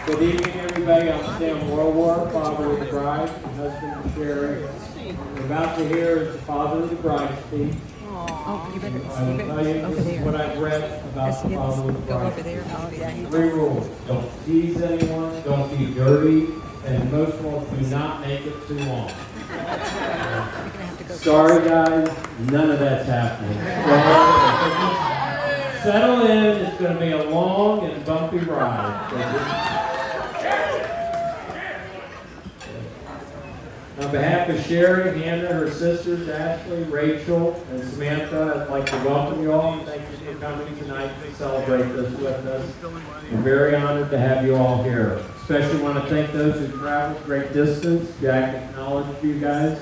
Good evening, everybody. I'm Sam Warwar, father of the bride, and husband of Sherry. We're about to hear is the father of the bride speak. Oh, you better, I will tell you, over this there. is what I've read about the father of the Go bride. over there. Oh, yeah, he's 3 rules. Don't tease anyone, don't be dirty, and most of all, do not make it too long. Sorry, guys, none of that's happening. Settle in, it's going to be a long and bumpy ride. On behalf of Sherry, Hannah, her sisters, Ashley, Rachel, and Samantha, I'd like to welcome you all and thank you for coming tonight to celebrate this with us. We're very honored to have you all here. Especially want to thank those who traveled great distance. Jack acknowledged you guys.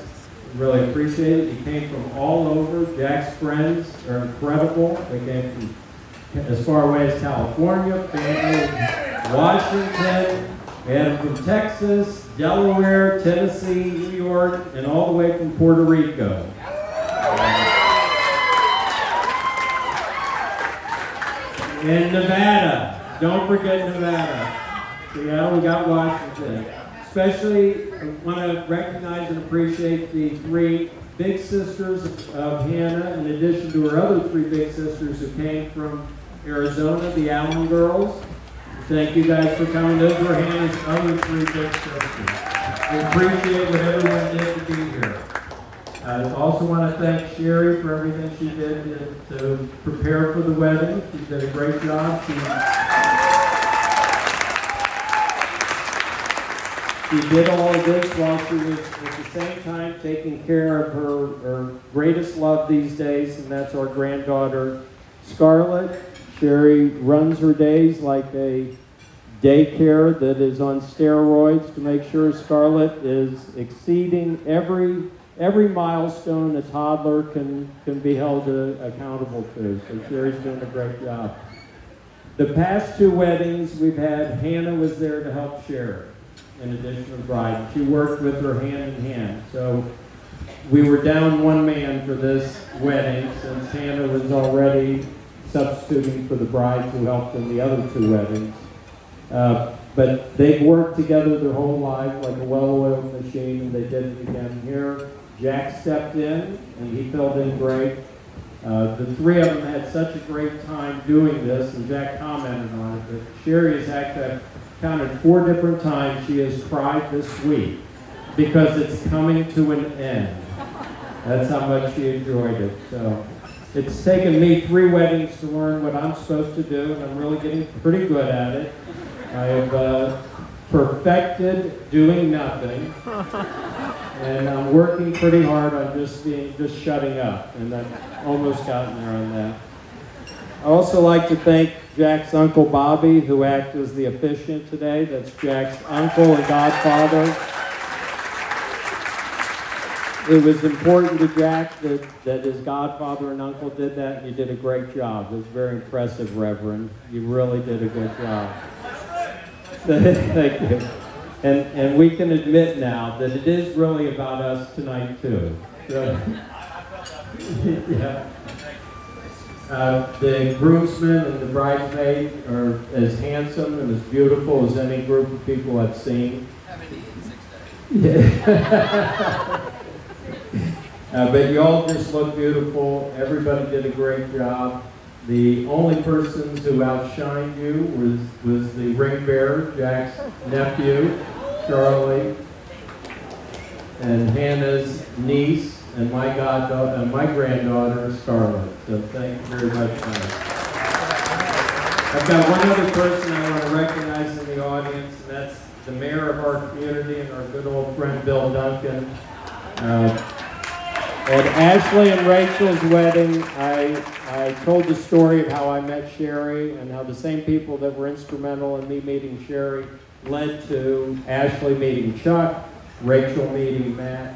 Really appreciate it. You came from all over. Jack's friends are incredible. They came from as far away as California, family, Washington, and from Texas, Delaware, Tennessee, New York, and all the way from Puerto Rico. And Nevada. Don't forget Nevada. Yeah, we got Washington. Especially want to recognize and appreciate the 3 big sisters of Hannah, in addition to her other 3 big sisters who came from Arizona, the Allen girls. Thank you guys for coming. Those were Hannah's other 3 big sisters. We appreciate what everyone did to be here. I also want to thank Sherry for everything she did to prepare for the wedding. She did a great job. She did all of this while she was at the same time taking care of her greatest love these days, and that's our granddaughter, Scarlett. Sherry runs her days like a daycare that is on steroids to make sure Scarlett is exceeding every milestone a toddler can be held accountable to. So Sherry's doing a great job. The past 2 weddings we've had, Hannah was there to help Sherry in addition to the bride. She worked with her hand in hand. So we were down 1 man for this wedding since Hannah was already substituting for the brides who helped in the other 2 weddings. But they've worked together their whole life like a well-oiled machine, and they did it again here. Jack stepped in, and he filled in great. The 3 of them had such a great time doing this, and Jack commented on it, but Sherry has actually counted 4 different times she has cried this week because it's coming to an end. That's how much she enjoyed it. So it's taken me 3 weddings to learn what I'm supposed to do, and I'm really getting pretty good at it. I have perfected doing nothing, and I'm working pretty hard on just shutting up, and I've almost gotten there on that. I also like to thank Jack's Uncle Bobby, who acted as the officiant today. That's Jack's uncle and godfather. It was important to Jack that his godfather and uncle did that, and you did a great job. It was very impressive, Reverend. You really did a good job. Thank you. And we can admit now that it is really about us tonight, too. So, yeah. The groomsmen and the bridesmaid are as handsome and as beautiful as any group of people I've seen. Yeah. But you all just look beautiful. Everybody did a great job. The only persons who outshined you was the ring bearer, Jack's nephew, Charlie, and Hannah's niece, and my granddaughter, Scarlett. So thank you very much, guys. I've got one other person I want to recognize in the audience, and that's the mayor of our community and our good old friend, Bill Duncan. At Ashley and Rachel's wedding, I told the story of how I met Sherry and how the same people that were instrumental in me meeting Sherry led to Ashley meeting Chuck, Rachel meeting Matt.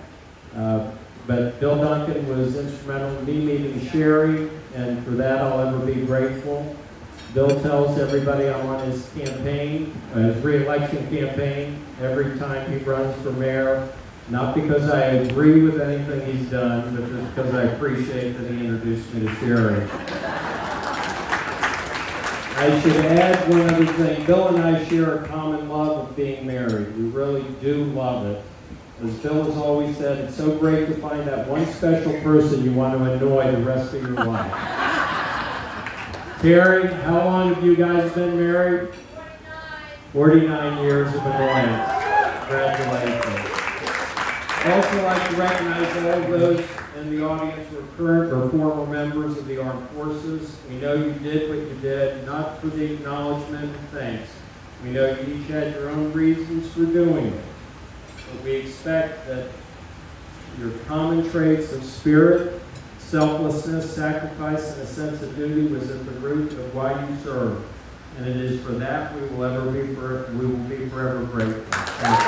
But Bill Duncan was instrumental in me meeting Sherry, and for that I'll ever be grateful. Bill tells everybody I'm on his campaign, his re-election campaign, every time he runs for mayor. Not because I agree with anything he's done, but just because I appreciate that he introduced me to Sherry. I should add one other thing. Bill and I share a common love of being married. We really do love it. As Bill has always said, it's so great to find that one special person you want to annoy the rest of your life. Terry, how long have you guys been married? 49 years of annoyance. Congratulations. I'd also like to recognize all of those in the audience who are current or former members of the armed forces. We know you did what you did, not for the acknowledgement and thanks. We know you each had your own reasons for doing it. But we expect that your common traits of spirit, selflessness, sacrifice, and a sense of duty was at the root of why you served. And it is for that we will be forever grateful. Thank you.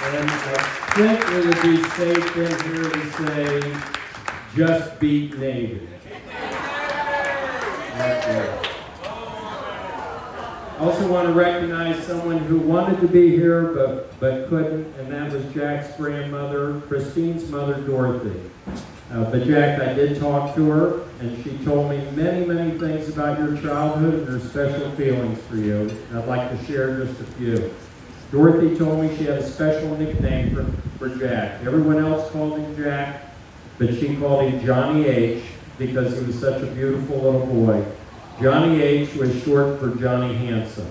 And I think it would be safe in here to say, just beat Navy. I also want to recognize someone who wanted to be here but couldn't, and that was Jack's grandmother, Christine's mother, Dorothy. But Jack, I did talk to her, and she told me many, many things about your childhood and her special feelings for you. I'd like to share just a few. Dorothy told me she had a special nickname for Jack. Everyone else called him Jack, but she called him Johnny H. because he was such a beautiful little boy. Johnny H. was short for Johnny Handsome.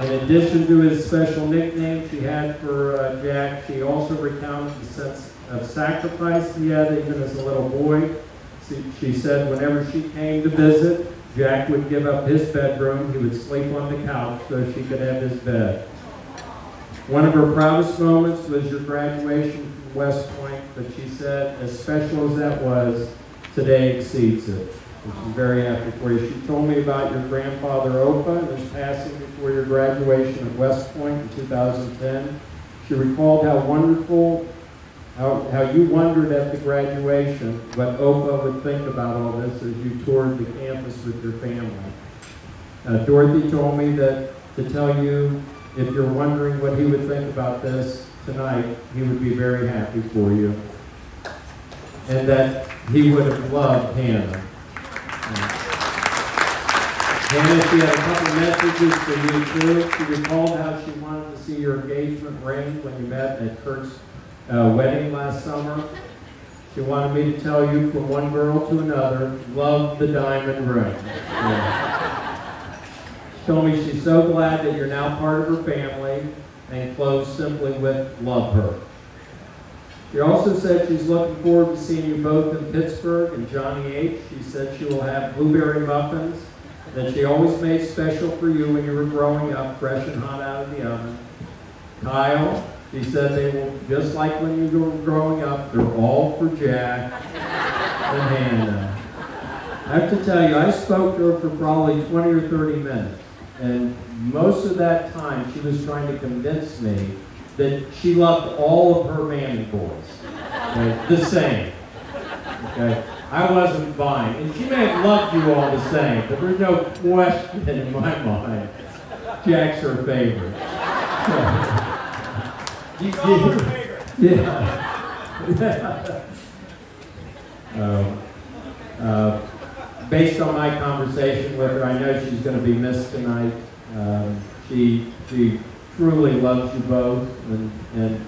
In addition to his special nickname she had for Jack, she also recounted the sense of sacrifice he had even as a little boy. She said whenever she came to visit, Jack would give up his bedroom. He would sleep on the couch so she could have his bed. One of her proudest moments was your graduation from West Point, but she said, as special as that was, today exceeds it, which is very happy for you. She told me about your grandfather, Opa, and his passing before your graduation at West Point in 2010. She recalled how wonderful, how you wondered at the graduation what Opa would think about all this as you toured the campus with your family. Dorothy told me that to tell you, if you're wondering what he would think about this tonight, he would be very happy for you. And that he would have loved Hannah. Hannah, she had a couple messages for you too. She recalled how she wanted to see your engagement ring when you met at Kurt's wedding last summer. She wanted me to tell you from one girl to another, love the diamond ring. Yeah. She told me she's so glad that you're now part of her family and closed simply with love her. She also said she's looking forward to seeing you both in Pittsburgh and Johnny H. She said she will have blueberry muffins that she always made special for you when you were growing up, fresh and hot out of the oven. Kyle, she said they will, just like when you were growing up, they're all for Jack and Hannah. I have to tell you, I spoke to her for probably 20 or 30 minutes. And most of that time, she was trying to convince me that she loved all of her Manning boys, okay? The same. Okay? I wasn't buying. And she may have loved you all the same, but there's no question in my mind. Jack's her favorite. Yeah. Based on my conversation with her, I know she's going to be missed tonight. She truly loves you both and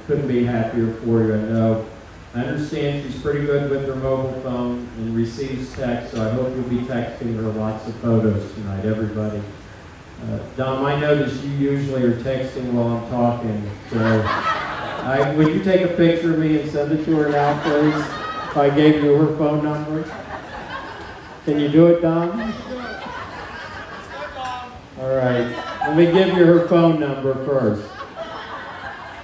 couldn't be happier for you, I know. I understand she's pretty good with her mobile phone and receives text, so I hope you'll be texting her lots of photos tonight, everybody. Dom, I notice you usually are texting while I'm talking, so would you take a picture of me and send it to her now, please, if I gave you her phone number? Can you do it, Dom? All right. Let me give you her phone number first.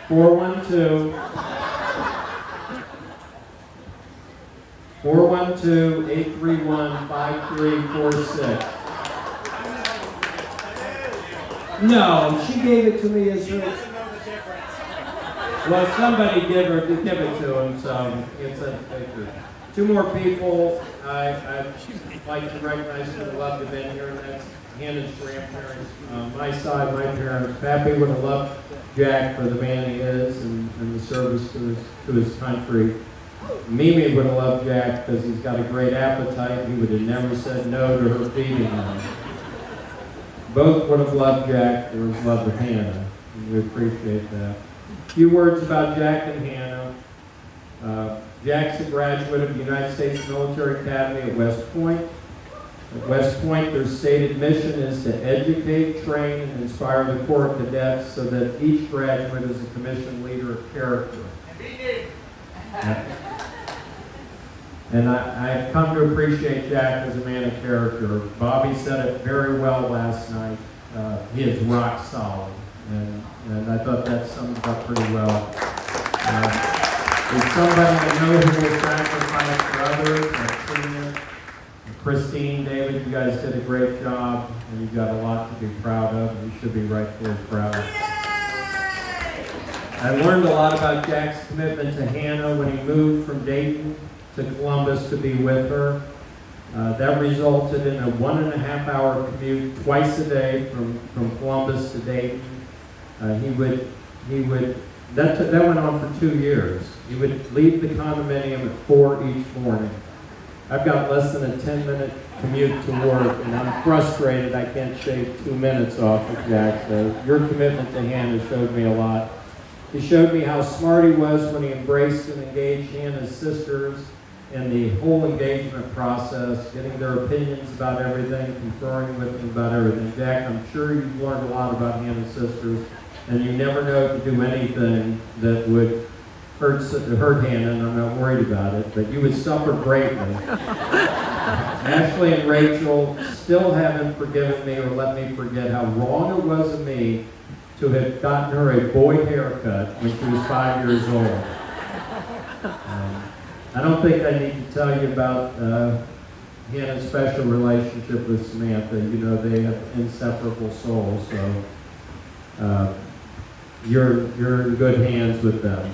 412-831-5346. No, she gave it to me as her. Well, somebody give it to him, so it's a picture. Two more people I'd like to recognize who would love to have been here, and that's Hannah's grandparents. My side, my parents. Pappy would have loved Jack for the man he is and the service to his country. Mimi would have loved Jack because he's got a great appetite. He would have never said no to her feeding him. Both would have loved Jack for his love of Hannah, and we appreciate that. A few words about Jack and Hannah. Jack's a graduate of the United States Military Academy at West Point. At West Point, their stated mission is to educate, train, and inspire the Corps of Cadets so that each graduate is a commissioned leader of character. And I've come to appreciate Jack as a man of character. Bobby said it very well last night. He is rock solid, and I thought that summed it up pretty well. There's somebody I know who will sacrifice for others. I've seen it. Christine, David, you guys did a great job, and you've got a lot to be proud of, and you should be rightfully proud. I learned a lot about Jack's commitment to Hannah when he moved from Dayton to Columbus to be with her. That resulted in a 1.5-hour commute twice a day from Columbus to Dayton. That went on for 2 years. He would leave the condominium at 4 each morning. I've got less than a 10-minute commute to work, and I'm frustrated I can't shave 2 minutes off of Jack. So your commitment to Hannah showed me a lot. He showed me how smart he was when he embraced and engaged Hannah's sisters in the whole engagement process, getting their opinions about everything, conferring with them about everything. Jack, I'm sure you've learned a lot about Hannah's sisters, and you never know to do anything that would hurt Hannah, and I'm not worried about it, but you would suffer greatly. Ashley and Rachel still haven't forgiven me or let me forget how wrong it was of me to have gotten her a boy haircut when she was 5 years old. I don't think I need to tell you about Hannah's special relationship with Samantha. You know, they have inseparable souls, so you're in good hands with them.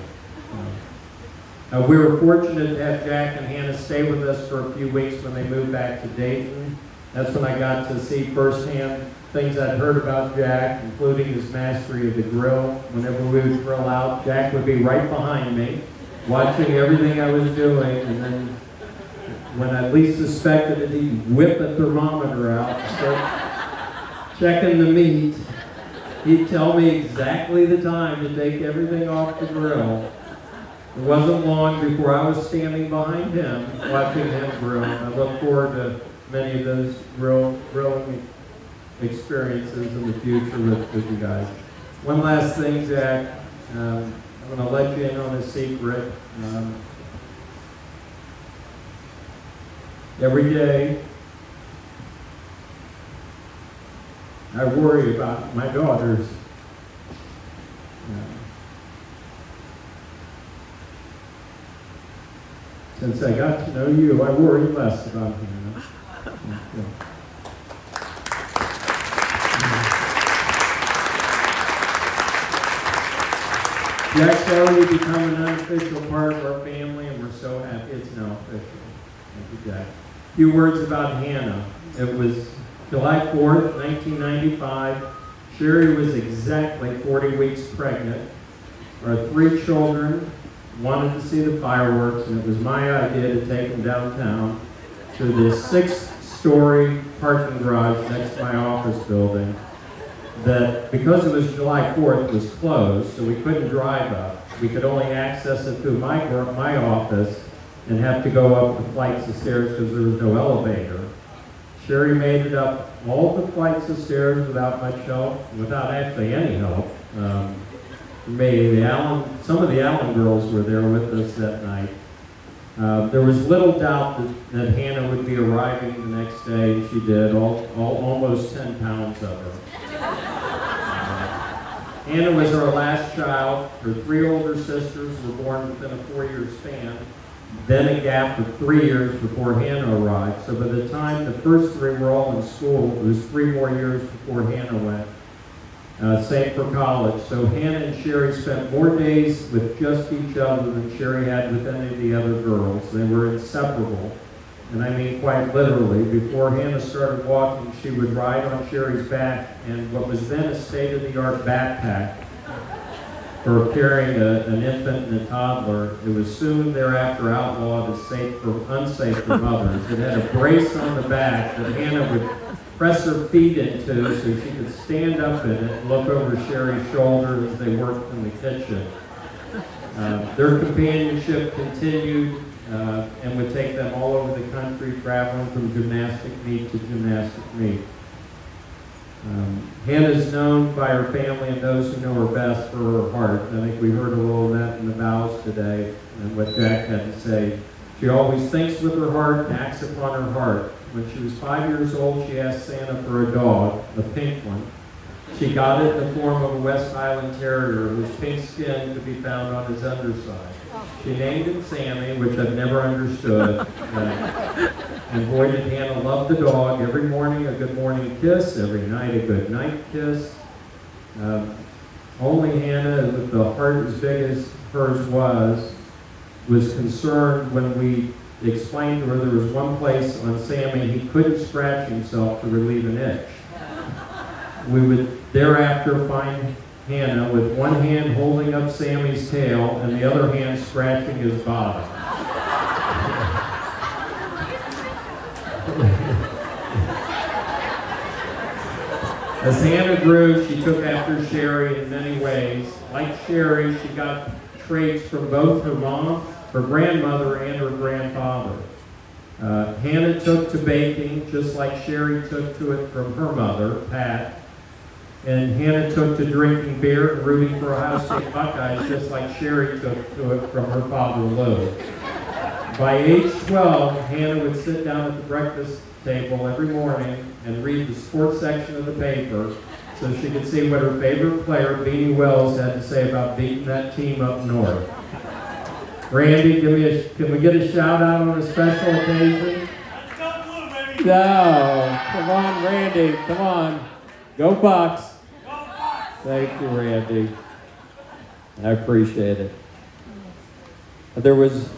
We were fortunate to have Jack and Hannah stay with us for a few weeks when they moved back to Dayton. That's when I got to see firsthand things I'd heard about Jack, including his mastery of the grill. Whenever we would grill out, Jack would be right behind me, watching everything I was doing, and then when I least suspected it, he'd whip a thermometer out and start checking the meat. He'd tell me exactly the time to take everything off the grill. It wasn't long before I was standing behind him, watching him grill. I look forward to many of those grilling experiences in the future with you guys. One last thing, Jack. I'm going to let you in on a secret. Every day, I worry about my daughters. Since I got to know you, I worry less about Hannah. Jack's already become an unofficial part of our family, and we're so happy it's now official. Thank you, Jack. A few words about Hannah. It was July 4th, 1995. Sherry was exactly 40 weeks pregnant. Our 3 children wanted to see the fireworks, and it was my idea to take them downtown to the 6-story parking garage next to my office building that, because it was July 4th, was closed, so we couldn't drive up. We could only access it through my office and have to go up the flights of stairs because there was no elevator. Sherry made it up all the flights of stairs without much help, without actually any help. Some of the Allen girls were there with us that night. There was little doubt that Hannah would be arriving the next day, and she did, almost 10 pounds of her. Hannah was our last child. Her 3 older sisters were born within a 4-year span, then a gap of 3 years before Hannah arrived. So by the time the first 3 were all in school, it was 3 more years before Hannah went. Same for college. So Hannah and Sherry spent more days with just each other than Sherry had with any of the other girls. They were inseparable. And I mean quite literally. Before Hannah started walking, she would ride on Sherry's back and what was then a state-of-the-art backpack. for carrying an infant and a toddler. It was soon thereafter outlawed as unsafe for mothers. It had a brace on the back that Hannah would press her feet into so she could stand up in it and look over Sherry's shoulder as they worked in the kitchen. Their companionship continued and would take them all over the country, traveling from gymnastic meet to gymnastic meet. Hannah is known by her family and those who know her best for her heart. I think we heard a little of that in the vows today and what Jack had to say. She always thinks with her heart and acts upon her heart. When she was 5 years old, she asked Santa for a dog, a pink one. She got it in the form of a West Highland Terrier whose pink skin could be found on his underside. She named him Sammy, which I've never understood. And boy, did Hannah love the dog. Every morning a good morning kiss, every night a good night kiss. Only Hannah, with the heart as big as hers was concerned when we explained to her there was one place on Sammy he couldn't scratch himself to relieve an itch. We would thereafter find Hannah with one hand holding up Sammy's tail and the other hand scratching his bottom. As Hannah grew, she took after Sherry in many ways. Like Sherry, she got traits from both her mom, her grandmother, and her grandfather. Hannah took to baking just like Sherry took to it from her mother, Pat. And Hannah took to drinking beer and rooting for Ohio State Buckeyes just like Sherry took to it from her father, Lou. By age 12, Hannah would sit down at the breakfast table every morning and read the sports section of the paper so she could see what her favorite player, Beanie Wells, had to say about beating that team up north. Randy, can we get a shout out on a special occasion? Let's go blue, baby! No, come on, Randy, come on. Go Bucks. Go Bucks! Thank you, Randy. I appreciate it. There was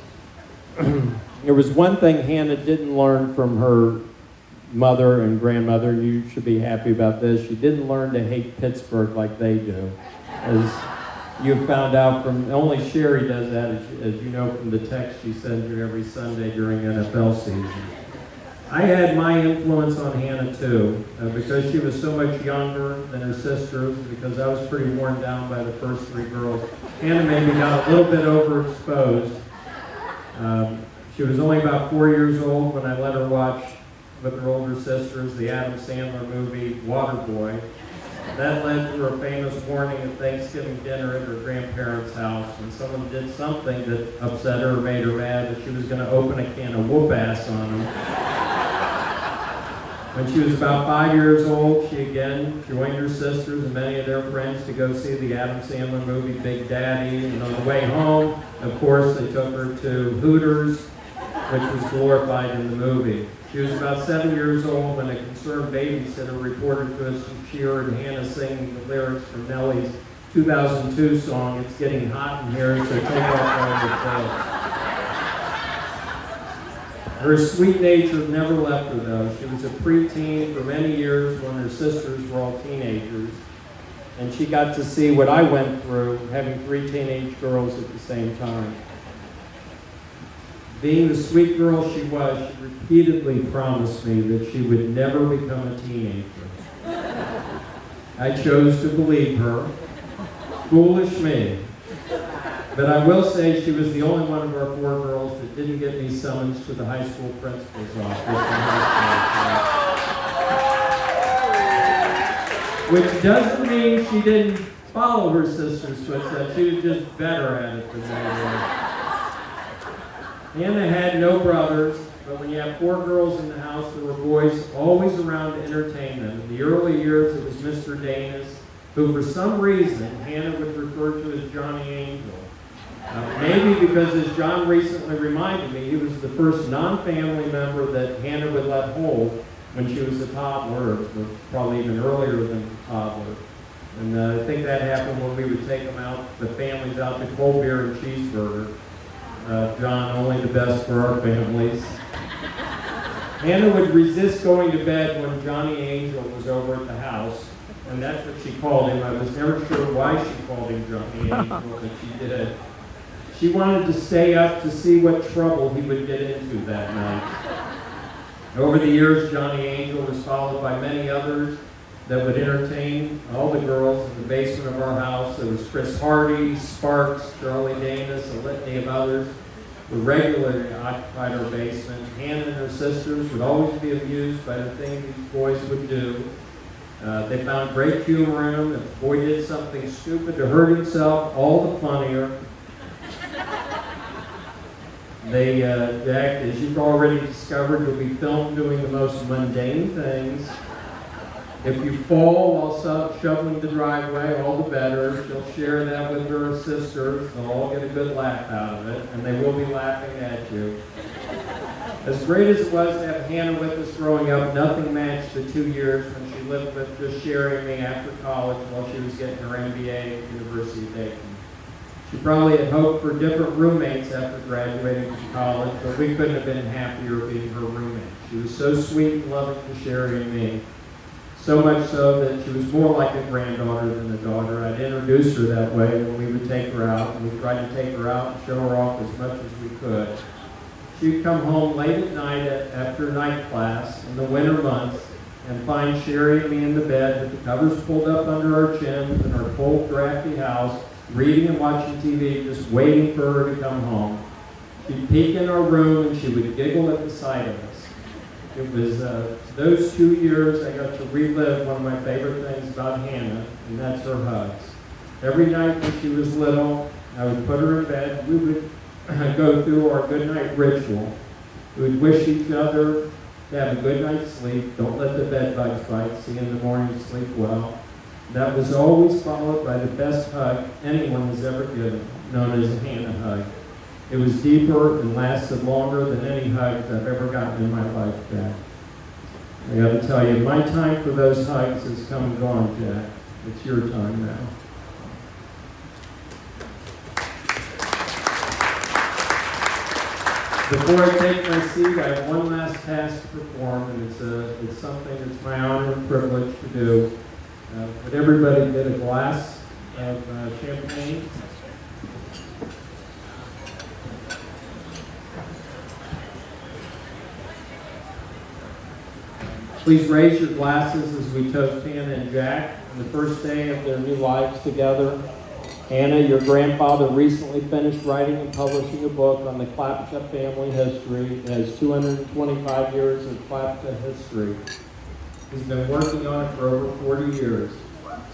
one thing Hannah didn't learn from her mother and grandmother, and you should be happy about this. She didn't learn to hate Pittsburgh like they do. As you found out from, only Sherry does that, as you know from the text she sends you every Sunday during NFL season. I had my influence on Hannah too, because she was so much younger than her sisters, because I was pretty worn down by the first three girls. Hannah maybe got a little bit overexposed. She was only about 4 years old when I let her watch with her older sisters the Adam Sandler movie Waterboy. That led to her famous warning at Thanksgiving dinner at her grandparents' house when someone did something that upset her or made her mad that she was going to open a can of whoop ass on them. When she was about 5 years old, she again joined her sisters and many of their friends to go see the Adam Sandler movie Big Daddy. And on the way home, of course, they took her to Hooters, which was glorified in the movie. She was about 7 years old when a concerned babysitter reported to us that she heard Hannah singing the lyrics from Nellie's 2002 song, "It's Getting Hot in Here, so take off all your clothes." Her sweet nature never left her, though. She was a preteen for many years when her sisters were all teenagers. And she got to see what I went through, having three teenage girls at the same time. Being the sweet girl she was, she repeatedly promised me that she would never become a teenager. I chose to believe her. Foolish me. But I will say she was the only one of our four girls that didn't get me summons to the high school principal's office. Which doesn't mean she didn't follow her sister's footsteps. She was just better at it than they were. Hannah had no brothers, but when you have four girls in the house, there were boys always around to entertain them. In the early years, it was Mr. Danis, who for some reason Hannah would refer to as Johnny Angel. Maybe because, as John recently reminded me, he was the first non-family member that Hannah would let hold when she was a toddler, or probably even earlier than a toddler. And I think that happened when we would take them out, the families out to cold beer and cheeseburger. John, only the best for our families. Hannah would resist going to bed when Johnny Angel was over at the house, And that's what she called him. I was never sure why she called him Johnny Angel, but she did. She wanted to stay up to see what trouble he would get into that night. Over the years, Johnny Angel was followed by many others that would entertain all the girls in the basement of our house. There was Chris Hardy, Sparks, Charlie Davis, a litany of others who regularly occupied our basement. Hannah and her sisters would always be amused by the things these boys would do. They found great humor in him. If the boy did something stupid to hurt himself, all the funnier. Jack, as you've already discovered, you'll be filmed doing the most mundane things. If you fall while shoveling the driveway, all the better. She'll share that with her sisters. They'll all get a good laugh out of it, and they will be laughing at you. As great as it was to have Hannah with us growing up, nothing matched the 2 years when she lived with just Sherry and me after college while she was getting her MBA at the University of Dayton. She probably had hoped for different roommates after graduating from college, but we couldn't have been happier being her roommate. She was so sweet and loving to Sherry and me. So much so that she was more like a granddaughter than a daughter. I'd introduce her that way when we would take her out, and we tried to take her out and show her off as much as we could. She'd come home late at night after night class in the winter months and find Sherry and me in the bed with the covers pulled up under our chins in our cold, drafty house, reading and watching TV, just waiting for her to come home. She'd peek in our room and she would giggle at the sight of us. It was those 2 years I got to relive one of my favorite things about Hannah, and that's her hugs. Every night when she was little, I would put her in bed. We would go through our good night ritual. We would wish each other to have a good night's sleep. Don't let the bed bugs bite. See you in the morning, sleep well. That was always followed by the best hug anyone has ever given, known as a Hannah hug. It was deeper and lasted longer than any hugs I've ever gotten in my life, Jack. I got to tell you, my time for those hugs has come and gone, Jack. It's your time now. Before I take my seat, I have one last task to perform, and it's something that's my honor and privilege to do. Would everybody get a glass of champagne? Please raise your glasses as we toast Hannah and Jack on the first day of their new lives together. Hannah, your grandfather recently finished writing and publishing a book on the Clapka family history. It has 225 years of Clapka history. He's been working on it for over 40 years.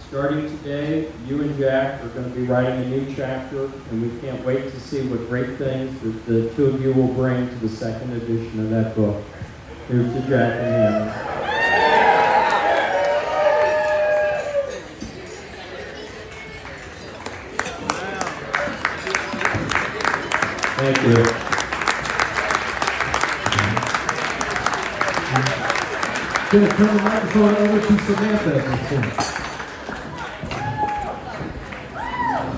Starting today, you and Jack are going to be writing a new chapter, and we can't wait to see what great things that the two of you will bring to the second edition of that book. Here's to Jack and Hannah. Thank you. Going to turn the microphone over to Samantha at this point.